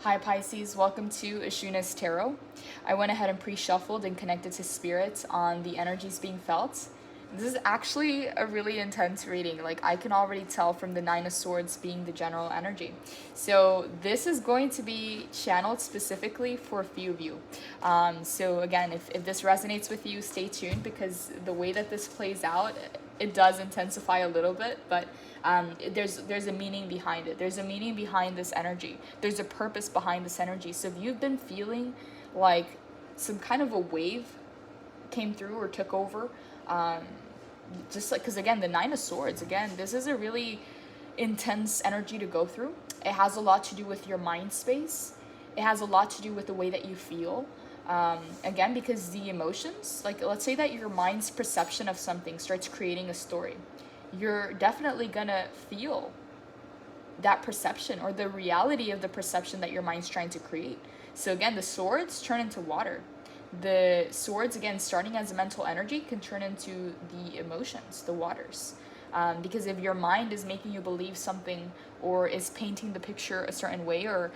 Hi Pisces, welcome to Ashuna's Tarot. I went ahead and pre-shuffled and connected to spirit on the energies being felt. This is actually a really intense reading. Like, I can already tell from the Nine of Swords being the general energy. So this is going to be channeled specifically for a few of you. So again, if this resonates with you, stay tuned, because the way that this plays out, it does intensify a little bit, but there's a meaning behind it. There's a meaning behind this energy. There's a purpose behind this energy. So if you've been feeling like some kind of a wave came through or took over, just like, because again, the Nine of Swords, again, this is a really intense energy to go through. It has a lot to do with your mind space. It has a lot to do with the way that you feel. Again, because the emotions, like, let's say that your mind's perception of something starts creating a story. You're definitely gonna feel that perception or the reality of the perception that your mind's trying to create. So again, the swords turn into water. The swords, again, starting as a mental energy, can turn into the emotions, the waters. Because if your mind is making you believe something, or is painting the picture a certain way, or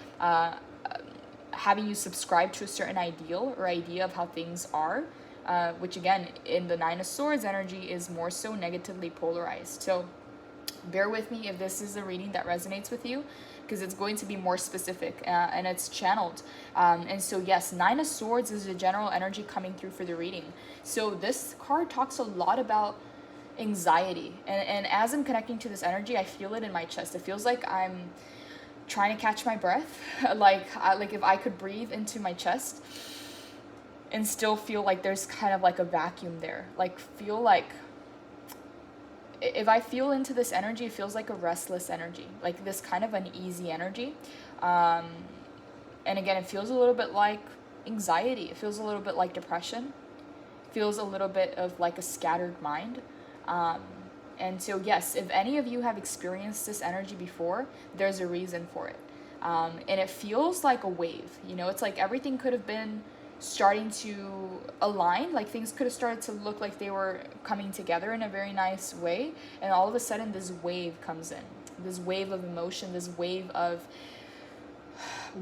having you subscribe to a certain ideal or idea of how things are, which again, in the Nine of Swords energy, is more so negatively polarized. So bear with me if this is a reading that resonates with you, because it's going to be more specific and it's channeled. And so yes, Nine of Swords is the general energy coming through for the reading. So this card talks a lot about anxiety. And as I'm connecting to this energy, I feel it in my chest. It feels like I'm trying to catch my breath. like if I could breathe into my chest and still feel like there's kind of like a vacuum there. Like, feel like, if I feel into this energy, it feels like a restless energy, like this kind of uneasy energy. And again, it feels a little bit like anxiety. It feels a little bit like depression. It feels a little bit of like a scattered mind. And so yes, if any of you have experienced this energy before, there's a reason for it. And it feels like a wave. You know, it's like everything could have been starting to align, like things could have started to look like they were coming together in a very nice way, and all of a sudden this wave comes in, this wave of emotion, this wave of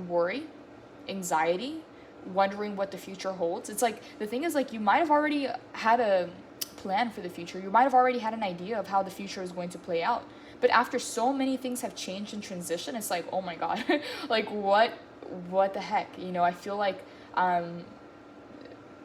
worry, anxiety, wondering what the future holds. It's like, the thing is, like, you might have already had a plan for the future, you might have already had an idea of how the future is going to play out, but after so many things have changed in transition, it's like, oh my god, like what the heck, you know? I feel like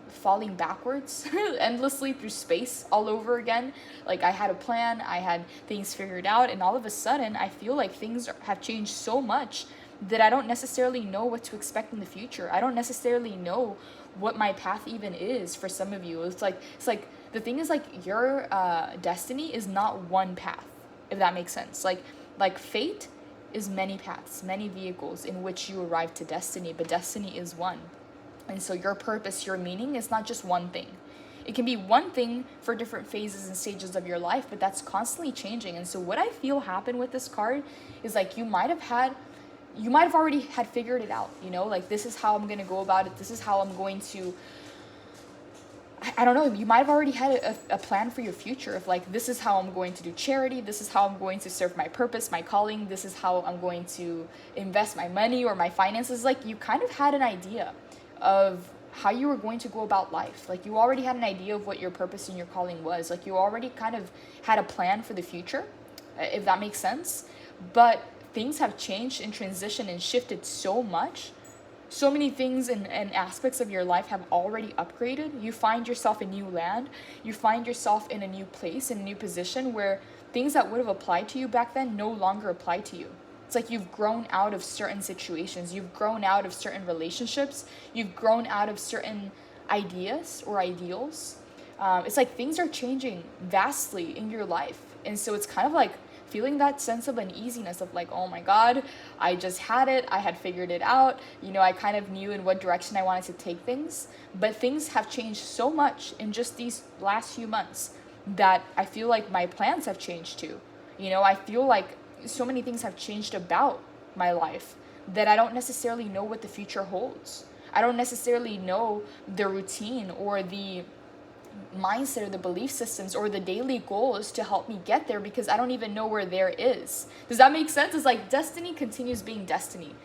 falling backwards endlessly through space all over again. Like, I had a plan, I had things figured out, and all of a sudden I feel like things have changed so much that I don't necessarily know what to expect in the future. I don't necessarily know what my path even is for some of you. It's like the thing is, like, your destiny is not one path, if that makes sense. Like fate is many paths, many vehicles in which you arrive to destiny, but destiny is one. And so your purpose, your meaning, is not just one thing. It can be one thing for different phases and stages of your life, but that's constantly changing. And so what I feel happened with this card is, like, you might have already had figured it out, you know, like, this is how I'm going to go about it. This is how I'm going to, I don't know, you might have already had a plan for your future of, like, this is how I'm going to do charity. This is how I'm going to serve my purpose, my calling. This is how I'm going to invest my money or my finances. Like, you kind of had an idea of how you were going to go about life. Like, you already had an idea of what your purpose and your calling was. Like, you already kind of had a plan for the future, if that makes sense. But things have changed and transitioned and shifted so much. So many things and aspects of your life have already upgraded. You find yourself in new land. You find yourself in a new place, in a new position, where things that would have applied to you back then no longer apply to you. It's like you've grown out of certain situations. You've grown out of certain relationships. You've grown out of certain ideas or ideals. It's like things are changing vastly in your life. And so it's kind of like feeling that sense of uneasiness of, like, oh my god, I just had it. I had figured it out. You know, I kind of knew in what direction I wanted to take things. But things have changed so much in just these last few months that I feel like my plans have changed too. You know, I feel like so many things have changed about my life that I don't necessarily know what the future holds. I don't necessarily know the routine or the mindset or the belief systems or the daily goals to help me get there, because I don't even know where there is. Does that make sense? It's like destiny continues being destiny.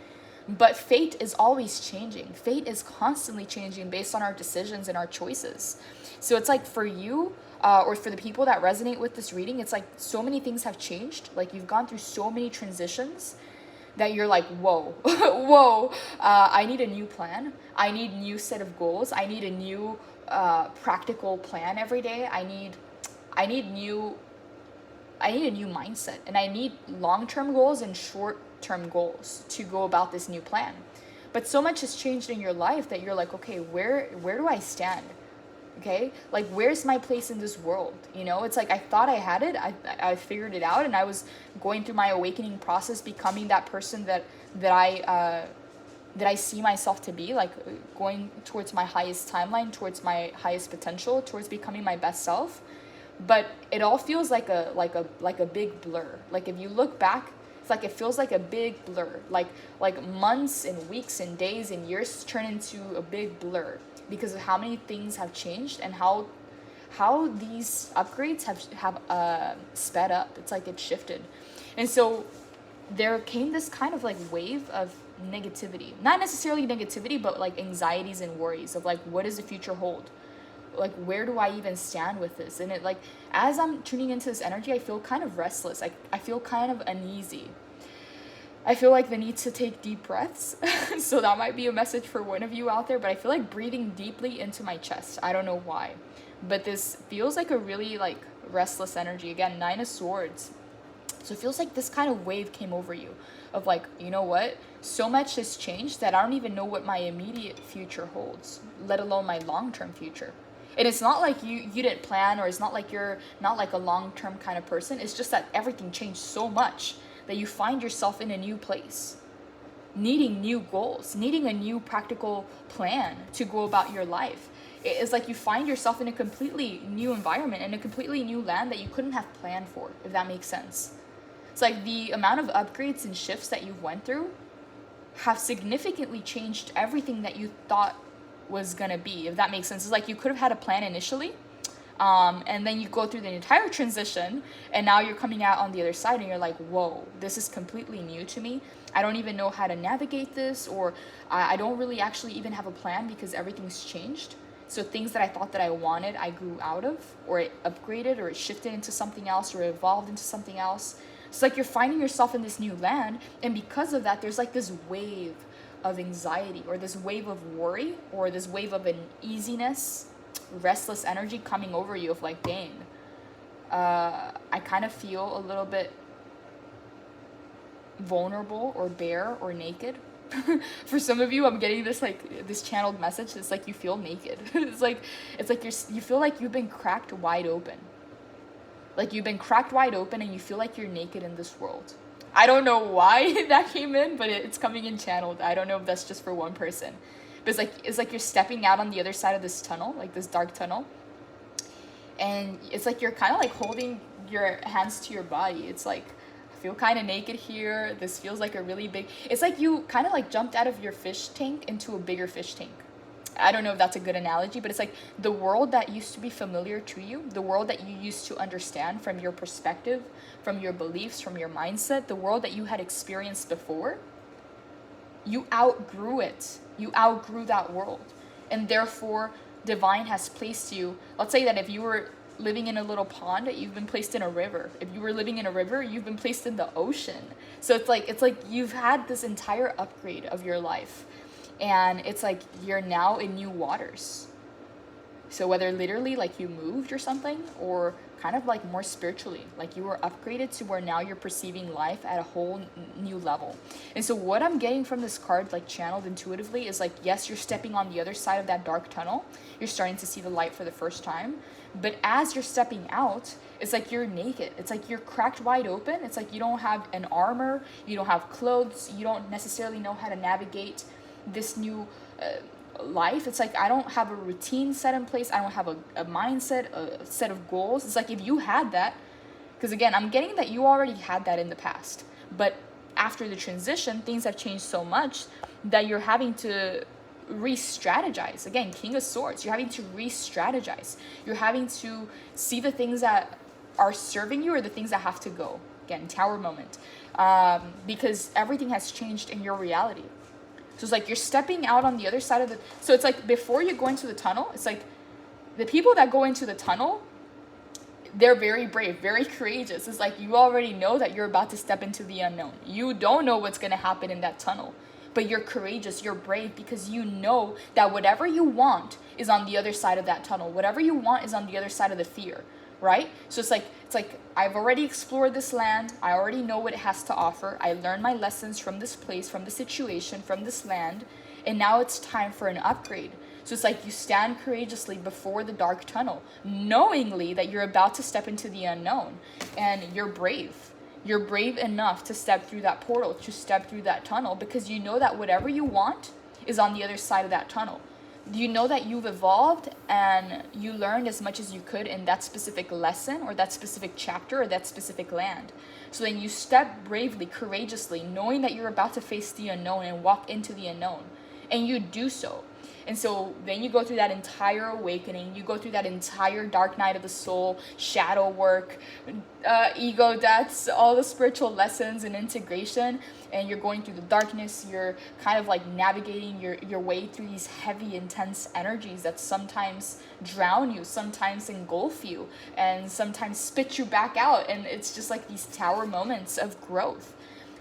But fate is always changing. Fate is constantly changing based on our decisions and our choices. So it's like for you, or for the people that resonate with this reading, it's like so many things have changed. Like you've gone through so many transitions that you're like, whoa, whoa, I need a new plan. I need a new set of goals. I need a new practical plan every day. I need a new mindset, and I need long-term goals and short-term goals to go about this new plan. But so much has changed in your life that you're like, okay, where do I stand? Okay, like where's my place in this world? You know, it's like I thought I had it, I figured it out, and I was going through my awakening process, becoming that person that I see myself to be, like going towards my highest timeline, towards my highest potential, towards becoming my best self. But it all feels like a big blur. Like if you look back, it's like it feels like a big blur. Like months and weeks and days and years turn into a big blur because of how many things have changed and how these upgrades have sped up. It's like it shifted. And so there came this kind of like wave of negativity. Not necessarily negativity, but like anxieties and worries of like, what does the future hold? Like, where do I even stand with this? And it like, as I'm tuning into this energy, I feel kind of restless. I feel kind of uneasy. I feel like the need to take deep breaths. So that might be a message for one of you out there, but I feel like breathing deeply into my chest. I don't know why, but this feels like a really like restless energy. Again, 9 of Swords. So it feels like this kind of wave came over you of like, you know what? So much has changed that I don't even know what my immediate future holds, let alone my long-term future. And it's not like you didn't plan, or it's not like you're not like a long-term kind of person. It's just that everything changed so much that you find yourself in a new place, needing new goals, needing a new practical plan to go about your life. It's like you find yourself in a completely new environment, in a completely new land that you couldn't have planned for, if that makes sense. It's like the amount of upgrades and shifts that you've went through have significantly changed everything that you thought was gonna be, if that makes sense. It's like you could have had a plan initially, and then you go through the entire transition, and now you're coming out on the other side and you're like, whoa, this is completely new to me. I don't even know how to navigate this, or I don't really actually even have a plan because everything's changed. So things that I thought that I wanted, I grew out of, or it upgraded, or it shifted into something else, or it evolved into something else. It's like you're finding yourself in this new land, and because of that, there's like this wave of anxiety, or this wave of worry, or this wave of uneasiness, restless energy coming over you of like, dang, I kind of feel a little bit vulnerable or bare or naked. For some of you, I'm getting this like this channeled message. It's like you feel naked. it's like you feel like you've been cracked wide open. Like you've been cracked wide open and you feel like you're naked in this world. I don't know why that came in, but it's coming in channeled. I don't know if that's just for one person. But it's like you're stepping out on the other side of this tunnel, like this dark tunnel. And it's like you're kind of like holding your hands to your body. It's like, I feel kind of naked here. This feels like a really big, it's like you kind of like jumped out of your fish tank into a bigger fish tank. I don't know if that's a good analogy, but it's like the world that used to be familiar to you, the world that you used to understand from your perspective, from your beliefs, from your mindset, the world that you had experienced before, you outgrew it. You outgrew that world. And therefore, divine has placed you, let's say that if you were living in a little pond, you've been placed in a river. If you were living in a river, you've been placed in the ocean. So it's like you've had this entire upgrade of your life. And it's like you're now in new waters. So whether literally like you moved or something, or kind of like more spiritually, like you were upgraded to where now you're perceiving life at a whole new level. And so what I'm getting from this card, like channeled intuitively, is like, yes, you're stepping on the other side of that dark tunnel. You're starting to see the light for the first time. But as you're stepping out, it's like you're naked. It's like you're cracked wide open. It's like you don't have an armor. You don't have clothes. You don't necessarily know how to navigate this new life. It's like I don't have a routine set in place. I don't have a mindset, a set of goals. It's like if you had that, because again, I'm getting that you already had that in the past, but after the transition, things have changed so much that you're having to re-strategize. Again, King of Swords, you're having to re-strategize. You're having to see the things that are serving you or the things that have to go. Again, Tower moment. Because everything has changed in your reality. So it's like you're stepping out on the other side of the, so it's like before you go into the tunnel, it's like the people that go into the tunnel, they're very brave, very courageous. It's like you already know that you're about to step into the unknown. You don't know what's going to happen in that tunnel, but you're courageous, you're brave, because you know that whatever you want is on the other side of that tunnel. Whatever you want is on the other side of the fear, right? So it's like I've already explored this land. I already know what it has to offer. I learned my lessons from this place, from the situation, from this land, and now it's time for an upgrade. So it's like you stand courageously before the dark tunnel, knowingly that you're about to step into the unknown, and you're brave. You're brave enough to step through that portal, to step through that tunnel, because you know that whatever you want is on the other side of that tunnel. You know that you've evolved and you learned as much as you could in that specific lesson or that specific chapter or that specific land. So then you step bravely, courageously, knowing that you're about to face the unknown and walk into the unknown. And you do so. And so then you go through that entire awakening, you go through that entire dark night of the soul, shadow work, ego deaths, all the spiritual lessons and integration, and you're going through the darkness, you're kind of like navigating your way through these heavy, intense energies that sometimes drown you, sometimes engulf you, and sometimes spit you back out, and it's just like these tower moments of growth.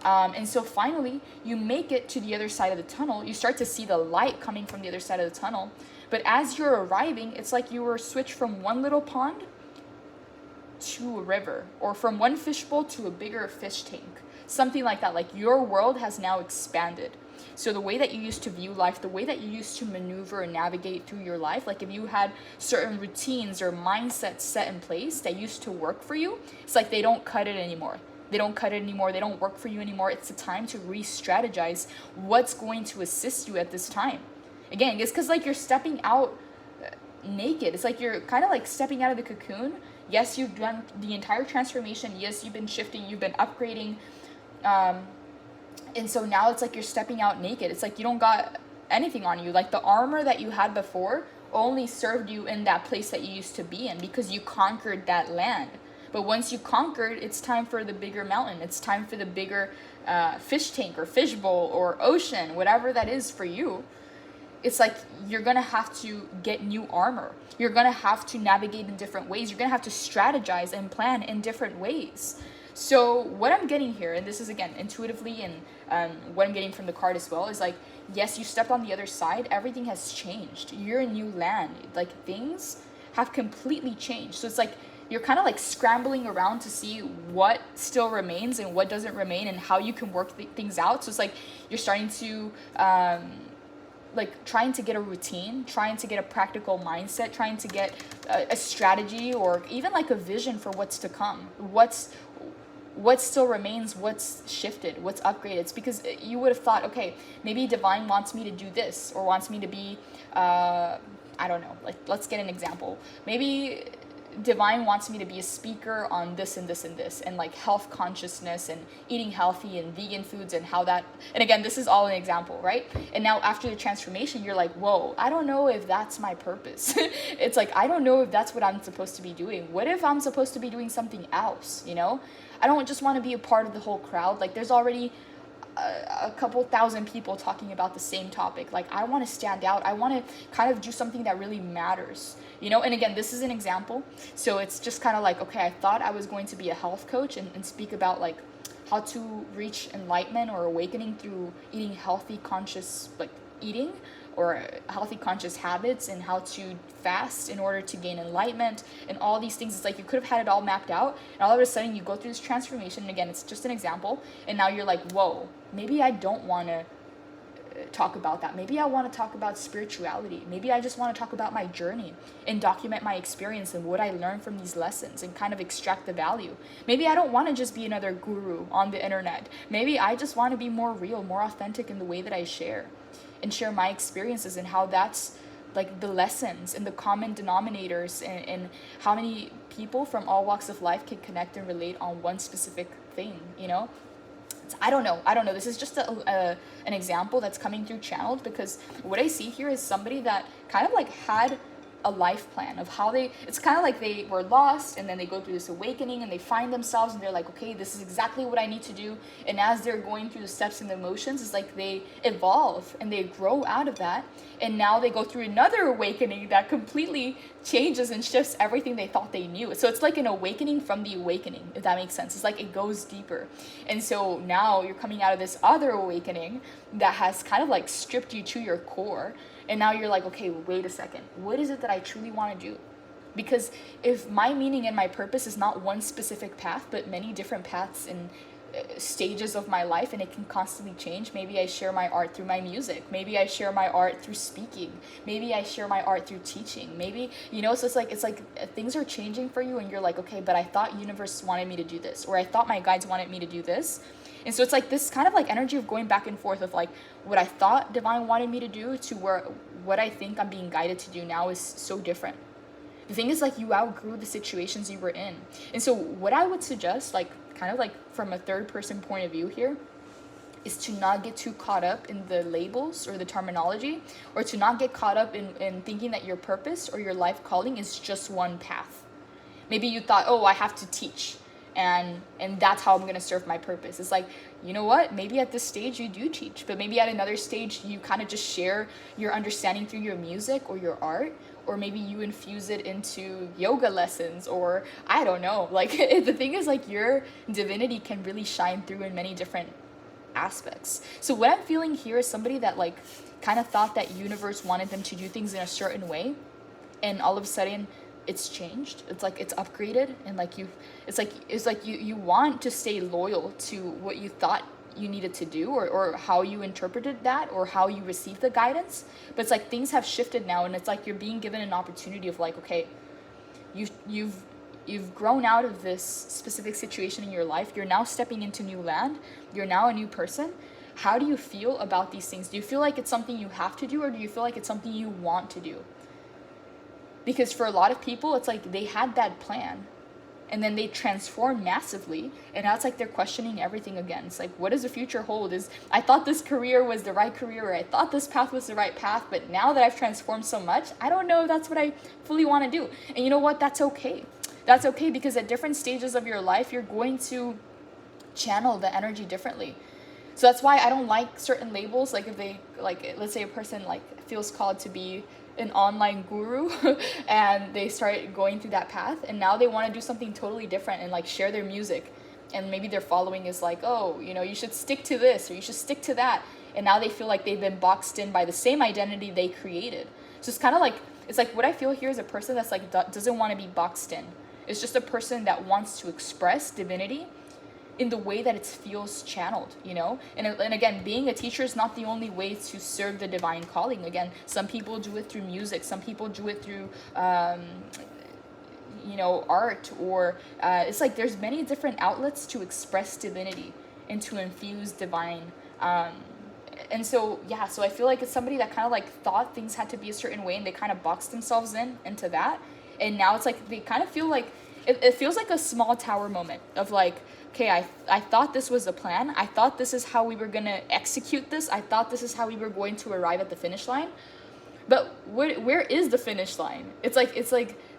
And so finally, you make it to the other side of the tunnel. You start to see the light coming from the other side of the tunnel. But as you're arriving, it's like you were switched from one little pond to a river, or from one fishbowl to a bigger fish tank. Something like that. Like your world has now expanded. So the way that you used to view life, the way that you used to maneuver and navigate through your life, like if you had certain routines or mindsets set in place that used to work for you, it's like they don't cut it anymore. They don't cut it anymore. They don't work for you anymore. It's the time to re-strategize what's going to assist you at this time. Again, it's because like you're stepping out naked. It's like you're kind of like stepping out of the cocoon. Yes, you've done the entire transformation. Yes, you've been shifting. You've been upgrading. And so now it's like you're stepping out naked. It's like you don't got anything on you. Like the armor that you had before only served you in that place that you used to be in because you conquered that land. But once you conquered, it's time for the bigger mountain. It's time for the bigger fish tank or fishbowl or ocean, whatever that is for you. It's like you're going to have to get new armor. You're going to have to navigate in different ways. You're going to have to strategize and plan in different ways. So what I'm getting here, and this is again intuitively and what I'm getting from the card as well, is like, yes, you stepped on the other side. Everything has changed. You're in new land. Like things have completely changed. So it's like, you're kind of like scrambling around to see what still remains and what doesn't remain and how you can work things out. So it's like you're starting to like trying to get a routine, trying to get a practical mindset, trying to get a strategy or even like a vision for what's to come. What still remains, what's shifted, what's upgraded. It's because you would have thought, okay, maybe divine wants me to do this or wants me to be, I don't know, like let's get an example. Maybe divine wants me to be a speaker on this and this and this, and like health consciousness and eating healthy and vegan foods and how that, and again, this is all an example, right? And now after the transformation, you're like, whoa, I don't know if that's my purpose. It's like, I don't know if that's what I'm supposed to be doing. What if I'm supposed to be doing something else, you know? I don't just want to be a part of the whole crowd. Like there's already a couple thousand people talking about the same topic. Like I want to stand out. I want to kind of do something that really matters, you know? And again, this is an example. So it's just kind of like, okay, I thought I was going to be a health coach and speak about like how to reach enlightenment or awakening through eating healthy, conscious, like eating or healthy, conscious habits, and how to fast in order to gain enlightenment and all these things. It's like you could have had it all mapped out, and all of a sudden you go through this transformation, and again, it's just an example, and now you're like, whoa, maybe I don't want to talk about that. Maybe I want to talk about spirituality. Maybe I just want to talk about my journey and document my experience and what I learned from these lessons and kind of extract the value. Maybe I don't want to just be another guru on the internet. Maybe I just want to be more real, more authentic in the way that I share and share my experiences and how that's like the lessons and the common denominators and how many people from all walks of life can connect and relate on one specific thing, you know? I don't know. This is just an example that's coming through channeled, because what I see here is somebody that kind of like had a life plan of how it's kind of like they were lost, and then they go through this awakening and they find themselves, and they're like, okay, this is exactly what I need to do. And as they're going through the steps and the emotions, it's like they evolve and they grow out of that. And now they go through another awakening that completely changes and shifts everything they thought they knew. So it's like an awakening from the awakening, if that makes sense. It's like it goes deeper. And so now you're coming out of this other awakening that has kind of like stripped you to your core. And now you're like, okay, wait a second. What is it that I truly want to do? Because if my meaning and my purpose is not one specific path, but many different paths and stages of my life, and it can constantly change. Maybe I share my art through my music. Maybe I share my art through speaking. Maybe I share my art through teaching. Maybe, so it's like things are changing for you, and you're like, okay, but I thought universe wanted me to do this, or I thought my guides wanted me to do this. And so it's like this kind of like energy of going back and forth of like what I thought divine wanted me to do to what I think I'm being guided to do now is so different. The thing is, like, you outgrew the situations you were in. And so what I would suggest, like, kind of like from a third person point of view here, is to not get too caught up in the labels or the terminology, or to not get caught up in thinking that your purpose or your life calling is just one path. Maybe you thought, oh, I have to teach, and that's how I'm going to serve my purpose. It's like, you know what? Maybe at this stage you do teach, but maybe at another stage you kind of just share your understanding through your music or your art, or maybe you infuse it into yoga lessons, or I don't know. Like, the thing is, like, your divinity can really shine through in many different aspects. So what I'm feeling here is somebody that, like, kind of thought that universe wanted them to do things in a certain way, and all of a sudden it's changed. It's like it's upgraded, and like it's like you want to stay loyal to what you thought you needed to do, or how you interpreted that, or how you received the guidance. But it's like things have shifted now, and it's like you're being given an opportunity of like, okay, you've grown out of this specific situation in your life. You're now stepping into new land. You're now a new person. How do you feel about these things? Do you feel like it's something you have to do, or do you feel like it's something you want to do? Because for a lot of people, it's like they had that plan, and then they transform massively, and now it's like they're questioning everything again. It's like, what does the future hold? I thought this career was the right career, or I thought this path was the right path, but now that I've transformed so much, I don't know if that's what I fully want to do. And you know what? That's okay. That's okay, because at different stages of your life, you're going to channel the energy differently. So that's why I don't like certain labels. Like, if they, like, let's say a person like feels called to be an online guru and they start going through that path, and now they want to do something totally different and like share their music, and maybe their following is like, oh, you should stick to this, or you should stick to that, and now they feel like they've been boxed in by the same identity they created. So it's kind of like, it's like what I feel here is a person that's like doesn't want to be boxed in. It's just a person that wants to express divinity in the way that it feels channeled, and again, being a teacher is not the only way to serve the divine calling. Again, some people do it through music, some people do it through art, or it's like there's many different outlets to express divinity and to infuse divine, and so I feel like it's somebody that kind of like thought things had to be a certain way, and they kind of boxed themselves into that, and now it's like they kind of feel like it feels like a small tower moment of like, okay, I thought this was the plan. I thought this is how we were going to execute this. I thought this is how we were going to arrive at the finish line. But where is the finish line? It's like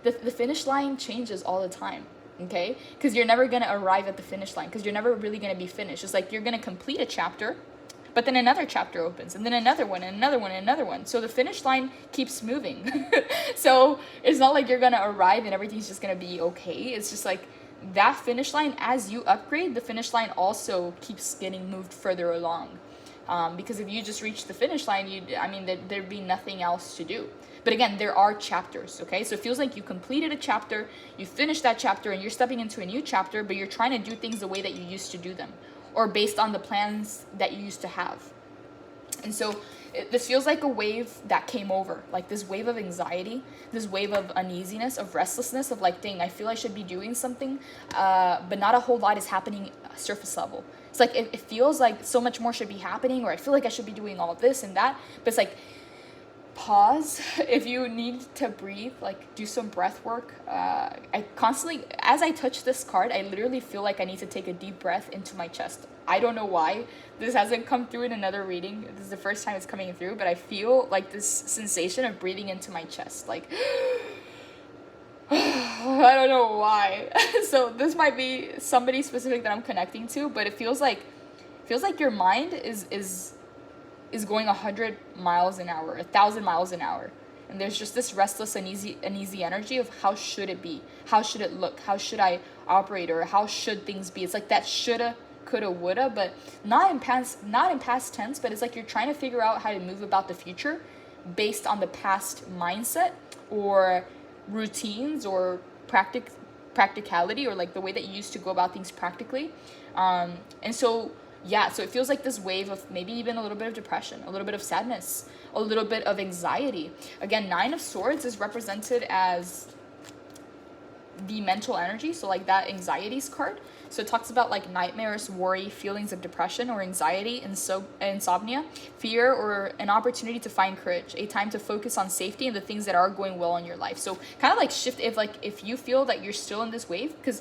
the finish line changes all the time, okay? Because you're never going to arrive at the finish line, because you're never really going to be finished. It's like you're going to complete a chapter, but then another chapter opens, and then another one, and another one, and another one. So the finish line keeps moving. So it's not like you're going to arrive and everything's just going to be okay. It's just like, that finish line, as you upgrade, the finish line also keeps getting moved further along. Because if you just reach the finish line, there'd be nothing else to do. But again, there are chapters, okay? So it feels like you completed a chapter, you finished that chapter, and you're stepping into a new chapter, but you're trying to do things the way that you used to do them, or based on the plans that you used to have. And so this feels like a wave that came over, like this wave of anxiety, this wave of uneasiness, of restlessness, of like, dang, I feel I should be doing something, but not a whole lot is happening surface level. It's like it feels like so much more should be happening, or I feel like I should be doing all this and that, but it's like pause. If you need to breathe, like do some breath work. I constantly, as I touch this card, I literally feel like I need to take a deep breath into my chest. I don't know why. This hasn't come through in another reading. This is the first time it's coming through, but I feel like this sensation of breathing into my chest, like I don't know why. So this might be somebody specific that I'm connecting to, but it feels like your mind is going 100 miles an hour, 1,000 miles an hour. And there's just this restless, uneasy energy of how should it be? How should it look? How should I operate? Or how should things be? It's like that shoulda, coulda, woulda, but not in past tense, but it's like you're trying to figure out how to move about the future based on the past mindset or routines or practicality, or like the way that you used to go about things practically. And so yeah, so it feels like this wave of maybe even a little bit of depression, a little bit of sadness, a little bit of anxiety. Again, 9 of Swords is represented as the mental energy, so like that anxieties card. So it talks about like nightmares, worry, feelings of depression or anxiety, insomnia, fear, or an opportunity to find courage, a time to focus on safety and the things that are going well in your life. So kind of like shift, if you feel that you're still in this wave, because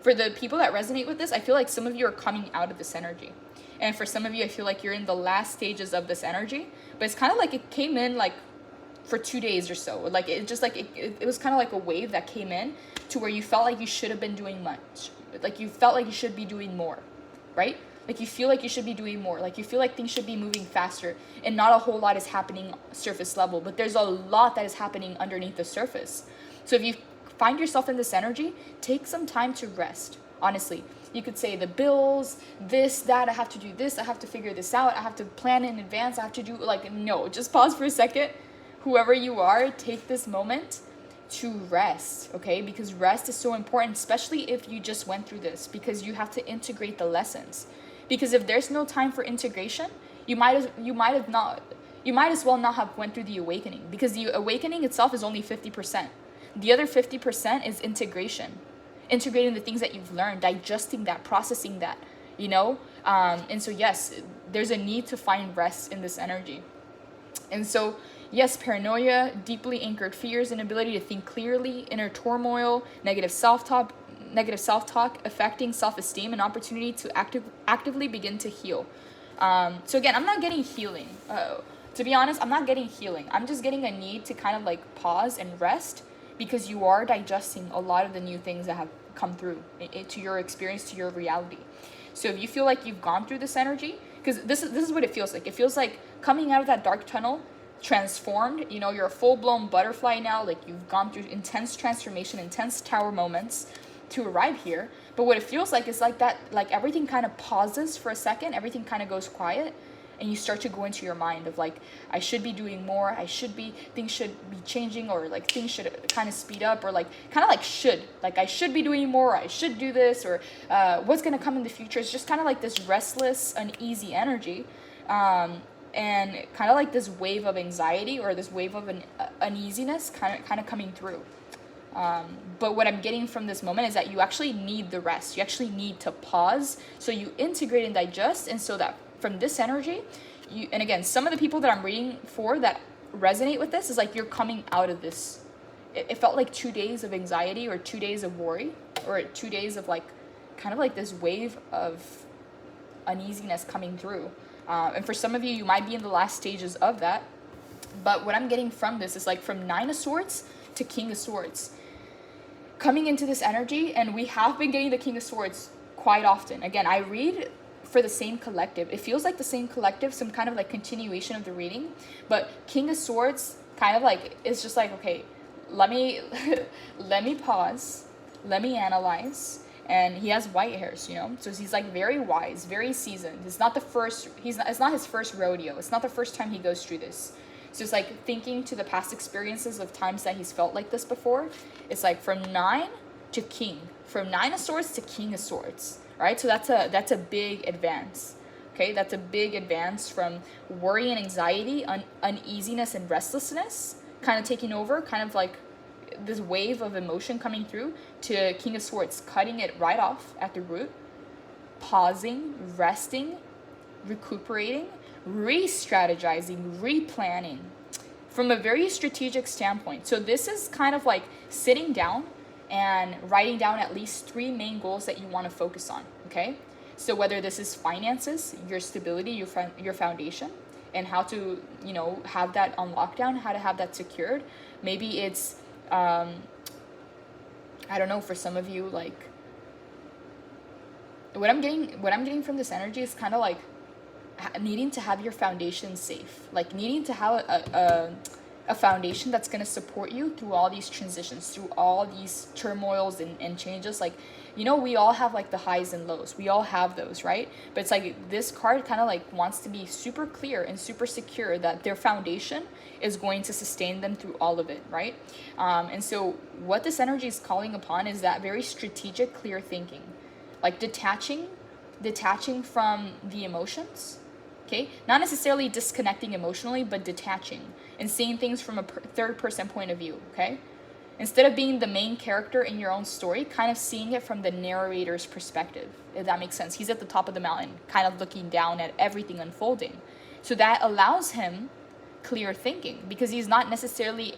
for the people that resonate with this, I feel like some of you are coming out of this energy. And for some of you, I feel like you're in the last stages of this energy, but it's kind of like it came in like for 2 days or so. Like it just like, it was kind of like a wave that came in to where you felt like you should have been doing much. Like you felt like you should be doing more, right? Like you feel like you should be doing more. Like you feel like things should be moving faster, and not a whole lot is happening surface level, but there's a lot that is happening underneath the surface. So if you find yourself in this energy, take some time to rest. Honestly, you could say the bills, this, that, I have to do this, I have to figure this out, I have to plan in advance, I have to do, like, no, just pause for a second. Whoever you are, take this moment to rest, okay? Because rest is so important, especially if you just went through this, because you have to integrate the lessons. Because if there's no time for integration, you might as well not have went through the awakening, because the awakening itself is only 50%. The other 50% is integration. Integrating the things that you've learned, digesting that, processing that, you know? And so yes, there's a need to find rest in this energy. And so yes, paranoia, deeply anchored fears, inability to think clearly, inner turmoil, negative self-talk affecting self-esteem, and opportunity to actively begin to heal. So again, I'm not getting healing. To be honest, I'm not getting healing. I'm just getting a need to kind of like pause and rest, because you are digesting a lot of the new things that have come through to your experience, to your reality. So if you feel like you've gone through this energy, because this is what it feels like. It feels like coming out of that dark tunnel, transformed. You know, you're a full-blown butterfly now. Like you've gone through intense transformation, intense tower moments to arrive here. But what it feels like is like that, like everything kind of pauses for a second. Everything kind of goes quiet. And you start to go into your mind of like, I should be doing more, things should be changing, or like things should kind of speed up, or like kind of like I should be doing more, I should do this, or what's going to come in the future. It's just kind of like this restless, uneasy energy, and kind of like this wave of anxiety, or this wave of uneasiness kind of coming through. But what I'm getting from this moment is that you actually need the rest. You actually need to pause, so you integrate and digest, and so that from this energy, and again, some of the people that I'm reading for that resonate with this is like you're coming out of this. It felt like 2 days of anxiety, or 2 days of worry, or 2 days of like kind of like this wave of uneasiness coming through. And for some of you, you might be in the last stages of that. But what I'm getting from this is like from 9 of Swords to King of Swords. Coming into this energy, and we have been getting the King of Swords quite often. Again, I read for the same collective. It feels like the same collective, some kind of like continuation of the reading. But King of Swords kind of like, it's just like, okay, let me pause, let me analyze. And he has white hairs, you know, so he's like very wise, very seasoned. It's not his first rodeo. It's not the first time he goes through this. So it's like thinking to the past experiences of times that he's felt like this before. It's like from 9 to King, from 9 of Swords to King of Swords. Right, so that's a big advance. Okay, that's a big advance from worry and anxiety, uneasiness and restlessness, kind of taking over, kind of like this wave of emotion coming through, to King of Swords, cutting it right off at the root, pausing, resting, recuperating, re-strategizing, replanning, from a very strategic standpoint. So this is kind of like sitting down and writing down at least 3 main goals that you want to focus on, okay? So whether this is finances, your stability, your foundation, and how to, you know, have that on lockdown, how to have that secured. Maybe it's, I don't know, for some of you, like, what I'm getting from this energy is kind of like needing to have your foundation safe, like needing to have a foundation that's going to support you through all these transitions, through all these turmoils and changes. Like, you know, we all have like the highs and lows, we all have those, right? But it's like this card kind of like wants to be super clear and super secure that their foundation is going to sustain them through all of it, right? And so what this energy is calling upon is that very strategic, clear thinking, like detaching from the emotions, okay? Not necessarily disconnecting emotionally, but detaching and seeing things from a third person point of view, okay? Instead of being the main character in your own story, kind of seeing it from the narrator's perspective, if that makes sense. He's at the top of the mountain, kind of looking down at everything unfolding. So that allows him clear thinking, because he's not necessarily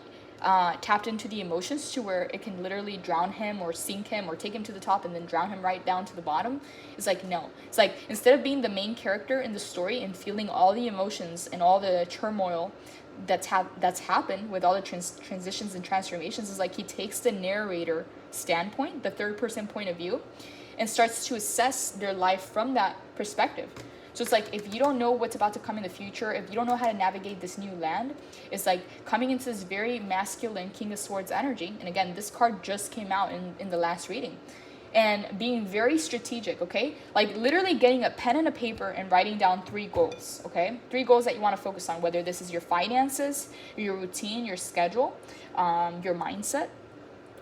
tapped into the emotions to where it can literally drown him or sink him or take him to the top and then drown him right down to the bottom. It's like, no. It's like, instead of being the main character in the story and feeling all the emotions and all the turmoil that's happened with all the transitions and transformations, is like he takes the narrator standpoint, the third person point of view, and starts to assess their life from that perspective. So it's like, if you don't know what's about to come in the future, if you don't know how to navigate this new land, it's like coming into this very masculine King of Swords energy. And again, this card just came out in the last reading. And being very strategic, okay? Like literally getting a pen and a paper and writing down 3 goals, okay? 3 goals that you want to focus on, whether this is your finances, your routine, your schedule, your mindset,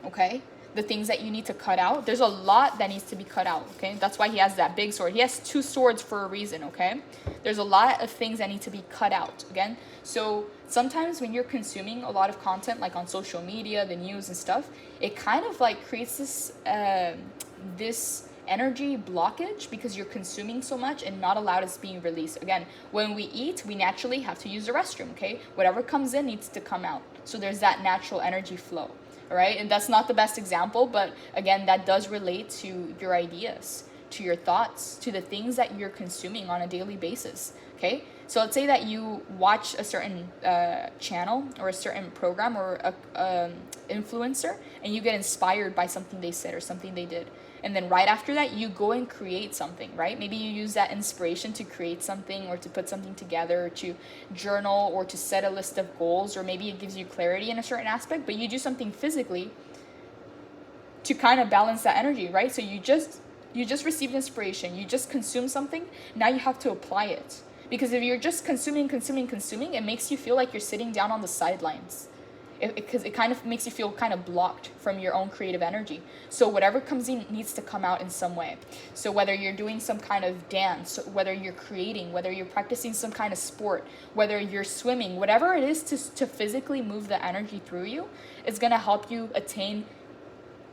okay? The things that you need to cut out. There's a lot that needs to be cut out, okay? That's why he has that big sword. He has 2 swords for a reason, okay? There's a lot of things that need to be cut out, again. So sometimes when you're consuming a lot of content, like on social media, the news and stuff, it kind of like creates this this energy blockage because you're consuming so much and not allowed is being released. Again, when we eat, we naturally have to use the restroom, okay? Whatever comes in needs to come out. So there's that natural energy flow. All right, and that's not the best example, but again, that does relate to your ideas, to your thoughts, to the things that you're consuming on a daily basis, okay? So let's say that you watch a certain channel or a certain program or a influencer, and you get inspired by something they said or something they did. And then right after that, you go and create something, right? Maybe you use that inspiration to create something or to put something together or to journal or to set a list of goals, or maybe it gives you clarity in a certain aspect, but you do something physically to kind of balance that energy, right? So you just received inspiration, you just consume something, now you have to apply it. Because if you're just consuming, it makes you feel like you're sitting down on the sidelines. Because it kind of makes you feel kind of blocked from your own creative energy. So whatever comes in needs to come out in some way. So whether you're doing some kind of dance, whether you're creating, whether you're practicing some kind of sport, whether you're swimming, whatever it is to physically move the energy through you, is going to help you attain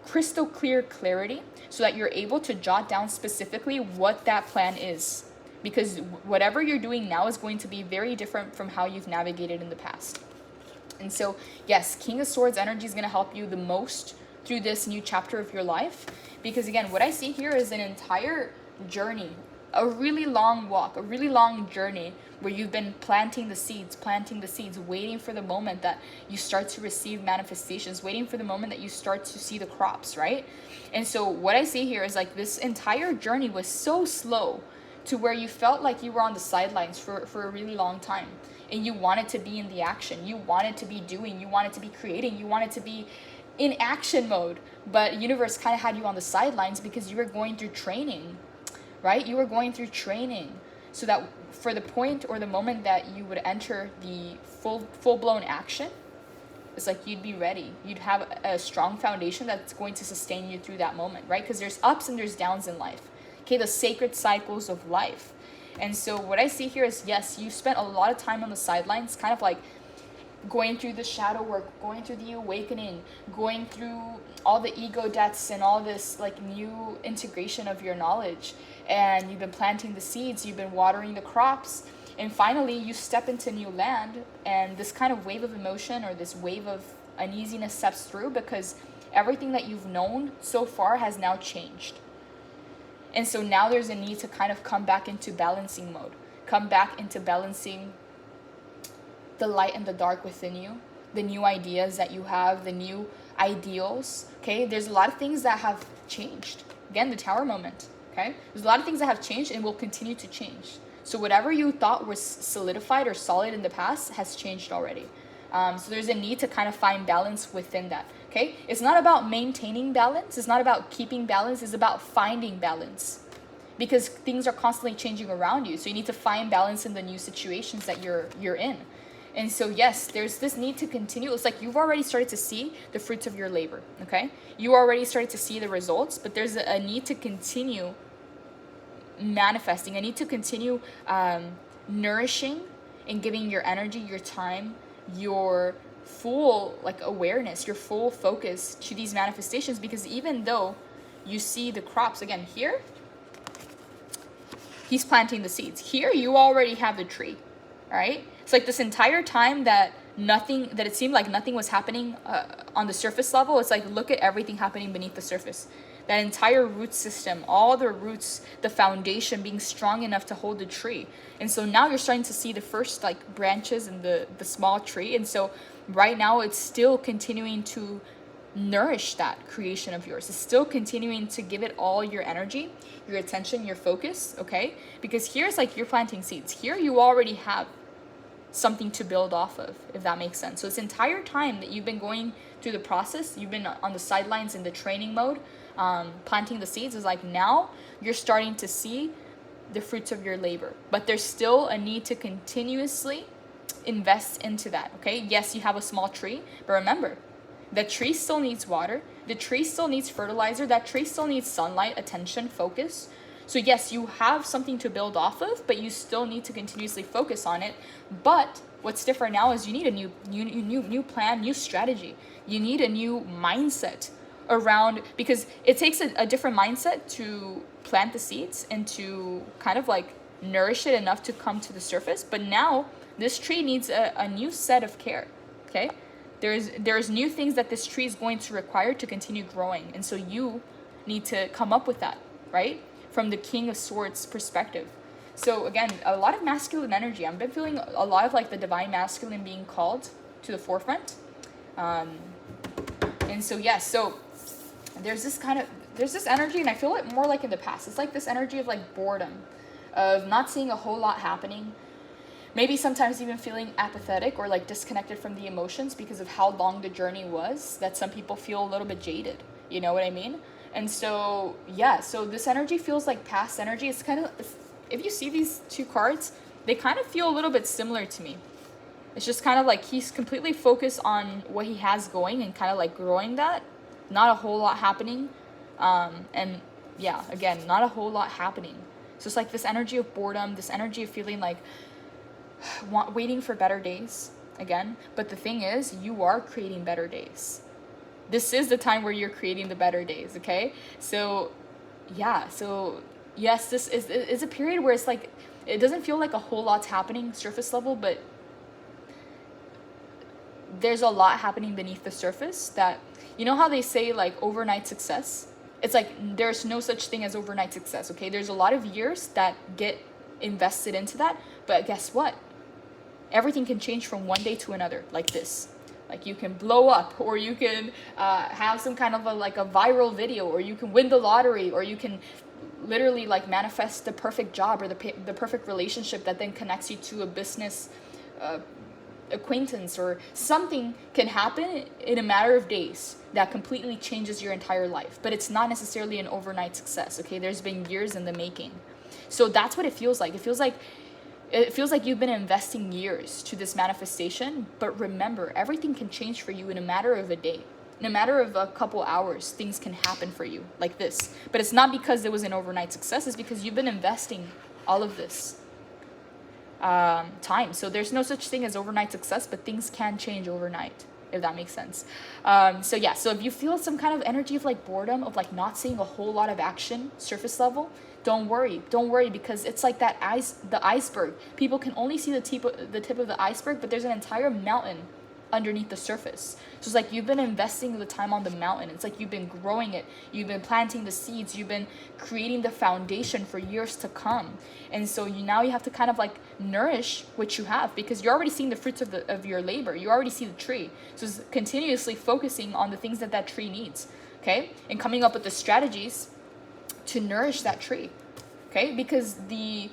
crystal clear clarity so that you're able to jot down specifically what that plan is. Because whatever you're doing now is going to be very different from how you've navigated in the past. And so, yes, King of Swords energy is going to help you the most through this new chapter of your life. Because again, what I see here is an entire journey, a really long walk, a really long journey where you've been planting the seeds, waiting for the moment that you start to receive manifestations, waiting for the moment that you start to see the crops, right? And so what I see here is like this entire journey was so slow to where you felt like you were on the sidelines for a really long time. And you wanted to be in the action. You wanted to be doing. You wanted to be creating. You wanted to be in action mode. But universe kind of had you on the sidelines because you were going through training, right? You were going through training so that for the point or the moment that you would enter the full-blown action, it's like you'd be ready. You'd have a strong foundation that's going to sustain you through that moment, right? Because there's ups and there's downs in life. Okay, the sacred cycles of life. And so what I see here is, yes, you spent a lot of time on the sidelines, kind of like going through the shadow work, going through the awakening, going through all the ego deaths and all this like new integration of your knowledge. And you've been planting the seeds, you've been watering the crops, And finally, you step into new land, and this kind of wave of emotion or this wave of uneasiness steps through, because everything that you've known so far has now changed. And so now there's a need to kind of come back into balancing mode, come back into balancing the light and the dark within you, the new ideas that you have, the new ideals. Okay, there's a lot of things that have changed. Again, the Tower moment. Okay, there's a lot of things that have changed and will continue to change. So whatever you thought was solidified or solid in the past has changed already. So there's a need to kind of find balance within that. Okay, it's not about maintaining balance. It's not about keeping balance. It's about finding balance, because things are constantly changing around you. So you need to find balance in the new situations that you're in. And so yes, there's this need to continue. It's like you've already started to see the fruits of your labor. Okay, you already started to see the results, but there's a need to continue manifesting. I need to continue nourishing and giving your energy, your time, your full awareness, your full focus to these manifestations. Because even though you see the crops, again, here he's planting the seeds, here you already have the tree. All right, it's like this entire time that it seemed like nothing was happening on the surface level. It's like, look at everything happening beneath the surface. That entire root system, all the roots, the foundation being strong enough to hold the tree. And so now you're starting to see the first branches and the small tree. And so right now it's still continuing to nourish that creation of yours. It's still continuing to give it all your energy, your attention, your focus. Okay, because here's like you're planting seeds. Here you already have something to build off of, if that makes sense. So this entire time that you've been going through the process, you've been on the sidelines in the training mode, planting the seeds, is like now you're starting to see the fruits of your labor. But there's still a need to continuously invest into that. Okay, yes, you have a small tree, but remember, the tree still needs water, the tree still needs fertilizer, that tree still needs sunlight, attention, focus. So yes, you have something to build off of, but you still need to continuously focus on it. But what's different now is you need a new plan, new strategy. You need a new mindset around, because it takes a different mindset to plant the seeds and to kind of nourish it enough to come to the surface. But now this tree needs a new set of care. Okay, there's new things that this tree is going to require to continue growing, and so you need to come up with that, right? From the King of Swords perspective. So again, a lot of masculine energy. I've been feeling a lot of the divine masculine being called to the forefront. And so yes, so there's this energy, and I feel it more like in the past. It's like this energy of boredom, of not seeing a whole lot happening. Maybe sometimes even feeling apathetic or disconnected from the emotions because of how long the journey was, that some people feel a little bit jaded. You know what I mean? And so, yeah, so this energy feels like past energy. It's kind of, if you see these two cards, they kind of feel a little bit similar to me. It's just kind of he's completely focused on what he has going and kind of growing that. Not a whole lot happening. And yeah, again, not a whole lot happening. So it's this energy of boredom, this energy of feeling waiting for better days again. But the thing is, you are creating better days. This is the time where you're creating the better days, okay? So, yeah, so yes, this is a period where it's it doesn't feel like a whole lot's happening surface level, but there's a lot happening beneath the surface that, you know how they say overnight success? It's there's no such thing as overnight success, okay? There's a lot of years that get invested into that, but guess what? Everything can change from one day to another, like this. You can blow up, or you can have some kind of a viral video, or you can win the lottery, or you can literally manifest the perfect job or the perfect relationship that then connects you to a business acquaintance, or something can happen in a matter of days that completely changes your entire life. But it's not necessarily an overnight success, okay? There's been years in the making. So that's what it feels like. It feels like you've been investing years to this manifestation, but remember, everything can change for you in a matter of a day. In a matter of a couple hours, things can happen for you like this. But it's not because it was an overnight success, it's because you've been investing all of this time. So there's no such thing as overnight success, but things can change overnight. if that makes sense. So yeah, so if you feel some kind of energy of like boredom, of like not seeing a whole lot of action surface level, don't worry, because it's like that the iceberg. People can only see the tip of the iceberg, but there's an entire mountain underneath the surface. So it's like you've been investing the time on the mountain. It's like you've been growing it, you've been planting the seeds, you've been creating the foundation for years to come. And so now you have to kind of like nourish what you have, because you're already seeing the fruits of your labor. You already see the tree. So it's continuously focusing on the things that tree needs, okay? And coming up with the strategies to nourish that tree, okay? Because the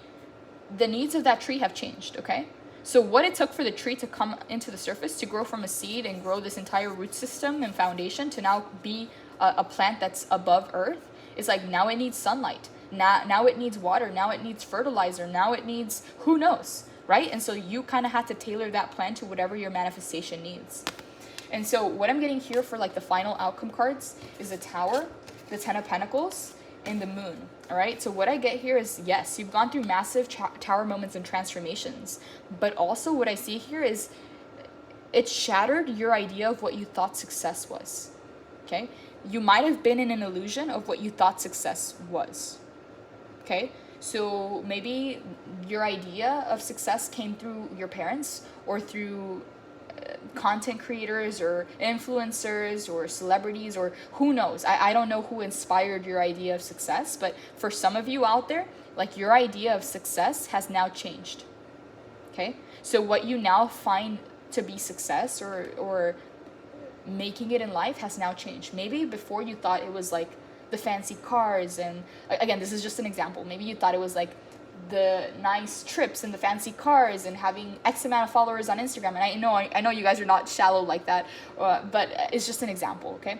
needs of that tree have changed, okay? So what it took for the tree to come into the surface, to grow from a seed and grow this entire root system and foundation to now be a plant that's above earth, is like now it needs sunlight. Now it needs water. Now it needs fertilizer. Now it needs, who knows, right? And so you kind of have to tailor that plan to whatever your manifestation needs. And so what I'm getting here for like the final outcome cards is the Tower, the Ten of Pentacles, and the Moon. All right, so what I get here is, yes, you've gone through massive tower moments and transformations, but also what I see here is it shattered your idea of what you thought success was, okay? You might have been in an illusion of what you thought success was, okay? So maybe your idea of success came through your parents or through content creators or influencers or celebrities, or who knows. I don't know who inspired your idea of success, but for some of you out there, like your idea of success has now changed, okay? So what you now find to be success or making it in life has now changed. Maybe before you thought it was like the fancy cars, and again, this is just an example. Maybe you thought it was like the nice trips and the fancy cars and having X amount of followers on Instagram. And I know you guys are not shallow like that, but it's just an example, okay?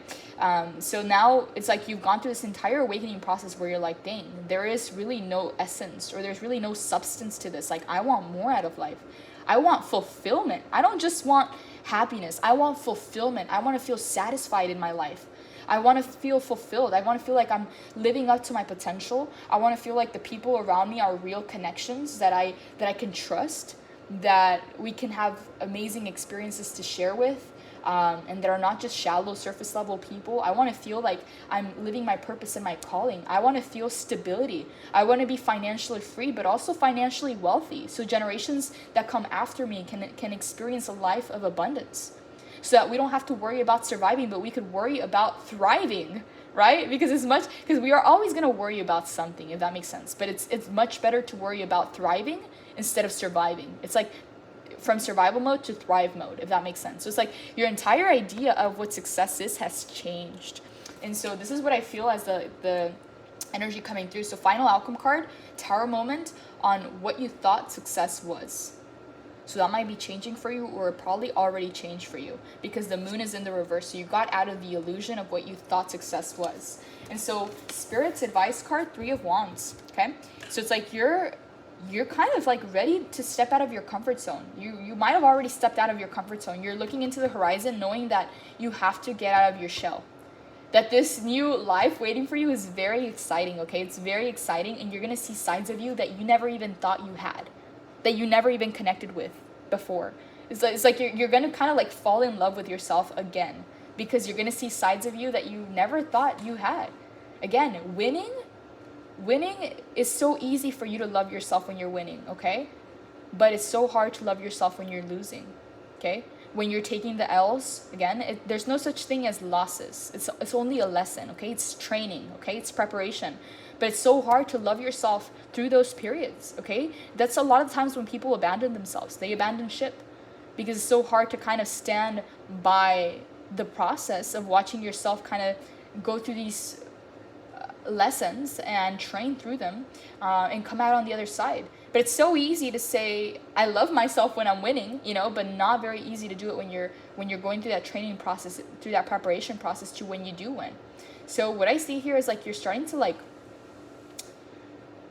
So now it's like you've gone through this entire awakening process where you're like, dang, there is really no essence, or there's really no substance to this. Like, I want more out of life. I want fulfillment. I don't just want happiness. I want fulfillment. I want to feel satisfied in my life. I want to feel fulfilled. I want to feel like I'm living up to my potential. I want to feel like the people around me are real connections that I can trust, that we can have amazing experiences to share with, and that are not just shallow surface level people. I want to feel like I'm living my purpose and my calling. I want to feel stability. I want to be financially free, but also financially wealthy, so generations that come after me can experience a life of abundance. So that we don't have to worry about surviving, but we could worry about thriving, right? Because we are always going to worry about something, if that makes sense. But it's much better to worry about thriving instead of surviving. It's like from survival mode to thrive mode, if that makes sense. So it's like your entire idea of what success is has changed. And so this is what I feel as the energy coming through. So final outcome card, Tower moment on what you thought success was. So that might be changing for you, or probably already changed for you, because the Moon is in the reverse. So you got out of the illusion of what you thought success was. And so Spirit's advice card, Three of Wands, okay? So it's like you're kind of like ready to step out of your comfort zone. You might have already stepped out of your comfort zone. You're looking into the horizon knowing that you have to get out of your shell. That this new life waiting for you is very exciting, okay? It's very exciting, and you're going to see sides of you that you never even thought you had, that you never even connected with before. It's like you're going to kind of like fall in love with yourself again, because you're going to see sides of you that you never thought you had. Again, winning is so easy for you to love yourself when you're winning, okay? But it's so hard to love yourself when you're losing, okay? When you're taking the L's, again, there's no such thing as losses. It's only a lesson, okay? It's training, okay? It's preparation. But it's so hard to love yourself through those periods, okay? That's a lot of times when people abandon themselves. They abandon ship because it's so hard to kind of stand by the process of watching yourself kind of go through these lessons and train through them and come out on the other side. But it's so easy to say, I love myself when I'm winning, but not very easy to do it when you're going through that training process, through that preparation process to when you do win. So what I see here is like you're starting to like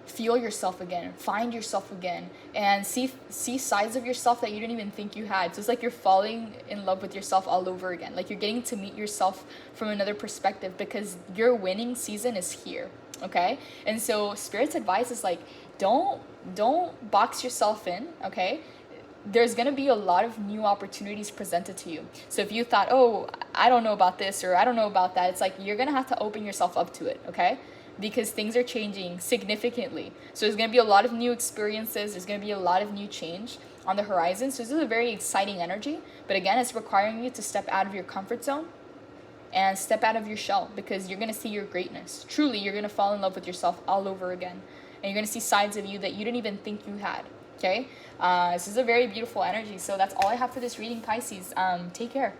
feel yourself again, find yourself again, and see sides of yourself that you didn't even think you had. So it's like you're falling in love with yourself all over again. Like you're getting to meet yourself from another perspective, because your winning season is here, okay? And so Spirit's advice is like, don't box yourself in, okay? there's going to be a lot of new opportunities presented to you. So if you thought, oh, I don't know about this or I don't know about that, it's like you're going to have to open yourself up to it, okay? Because things are changing significantly. So there's going to be a lot of new experiences. There's going to be a lot of new change on the horizon. So this is a very exciting energy. But again, it's requiring you to step out of your comfort zone and step out of your shell, because you're going to see your greatness. Truly, you're going to fall in love with yourself all over again. And you're going to see sides of you that you didn't even think you had. Okay, this is a very beautiful energy. So that's all I have for this reading, Pisces. Take care.